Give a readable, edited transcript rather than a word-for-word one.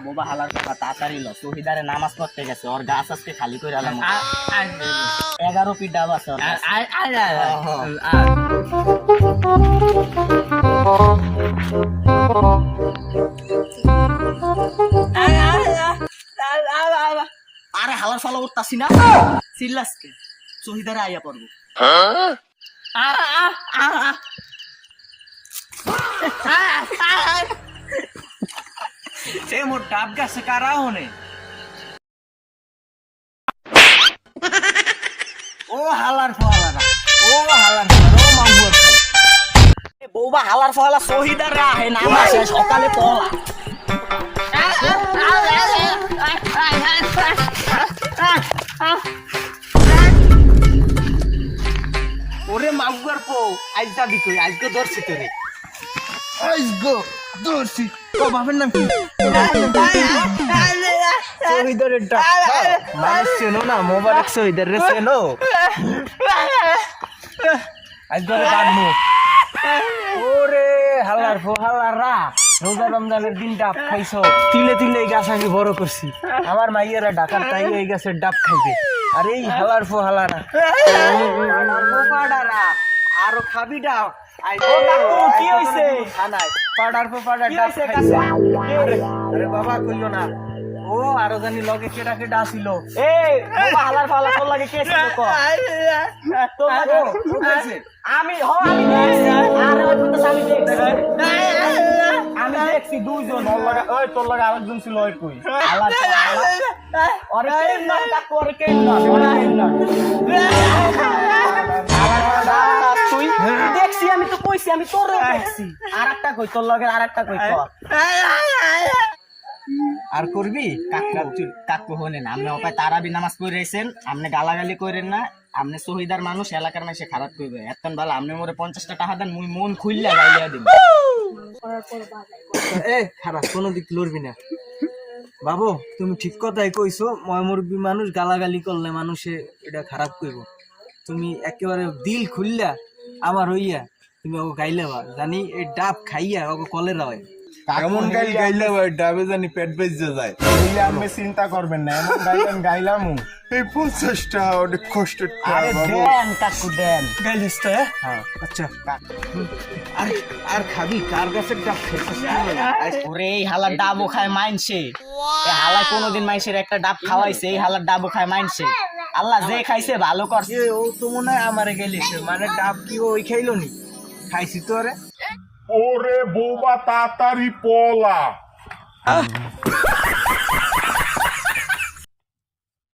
বোবা হালার কথা তাড়াতাড়ি লো শহীদারে নামাজ পড়তে গেছে ওর গাছ আজকে খালি করে আলাম 11 পিঠ ডাব আছে আরে হালার ফালা উঠতাছি না চিল্লাসকে শহীদারে আইয়া পড়বো সে মোর ডাব গাছে কারা হনে ও হালার ফলারা ও হালার ও মাঙ্গুর বৌবা হালার ফলা শহীদার আহে নাম আসে সকালে পলা ওরে মাঙ্গুর পো আজ যাবি কই আজকে ধরছি তোরে আজগো দর্শি ও বাপের নাম কি শহীদের ডাক মানুষ চেনো না মোবারক শহীদের রে চেনো আজ ধরে কাটবো ওরে হালার ফো হালারা রোজা রমজানের দিন ডাব খাইছো তিলে তিলে এই গাছ আমি বড় করছি আমার মাইয়েরা ঢাকার তাই এই গাছের ডাব খাইবে আর এই হালার ফো হালারা আরো খাবি ডাব কি হইছে খানায় পাড়ার পর পাড়া ডাব খাইছে আরে বাবা কইলো না ও আরো জানি লগে কেডা কেডা ছিল এই বাবা হালার ফালা তোর লাগে কে ছিল ক তোর লাগে আমি দেখছি আরে ওই তো আমি দেখছি আমি দেখছি দুইজন ওর লাগে ওই তোর লাগে আরেকজন ছিল ওই কই হালার আরে কেন না কাকু আরে কেন না তুই দেখছি আমি তো কইছি আমি তোরে দেখছি আরেকটা কই তোর লগে আরেকটা কই ক আর করবি কাকু হনেন আপনি ওপায় তারাবি নামাজ পড়ে রয়েছেন আপনি গালাগালি করেন না আপনি শহীদার মানুষ এলাকার মানুষে খারাপ করবে এতন ভালো আপনি মোরে 50টা টাকা দেন মুই মন খুইল্লা গাইলিয়া দিন এ খারাপ কোনো দিক লড়বি না বাবু তুমি ঠিক কথাই কইছো ময়মুরবি মানুষ গালাগালি করলে মানুষে এটা খারাপ করব তুমি একেবারে দিল খুললা আমার হইয়া তুমি ওকে গাইলে জানি এই ডাব খাইয়া ওকে কলেরা হয় এমন গাইলে ডাবে জানি পেট বেজে যায় আপনি চিন্তা করবেন না এমন গাইলাম এই 50 টাকা অনেক কষ্ট দেন কাকু দেন গাইলিস তো হ্যাঁ আচ্ছা আরে আর খাবি কার গাছের ডাব খাইছিস ওরে এই হালার ডাবও খায় মাইনছে এই হালা কোনোদিন মাইনছের একটা ডাব খাওয়াইছে এই হালার ডাবও খায় মাইনছে আল্লাহ যে খাইছে ভালো করছে ও তো মনে হয় আমারে গেলিছে মানে ডাব কি ওই খাইলো নি খাইছি তো রে ওরে বোবা তাড়াতাড়ি পলা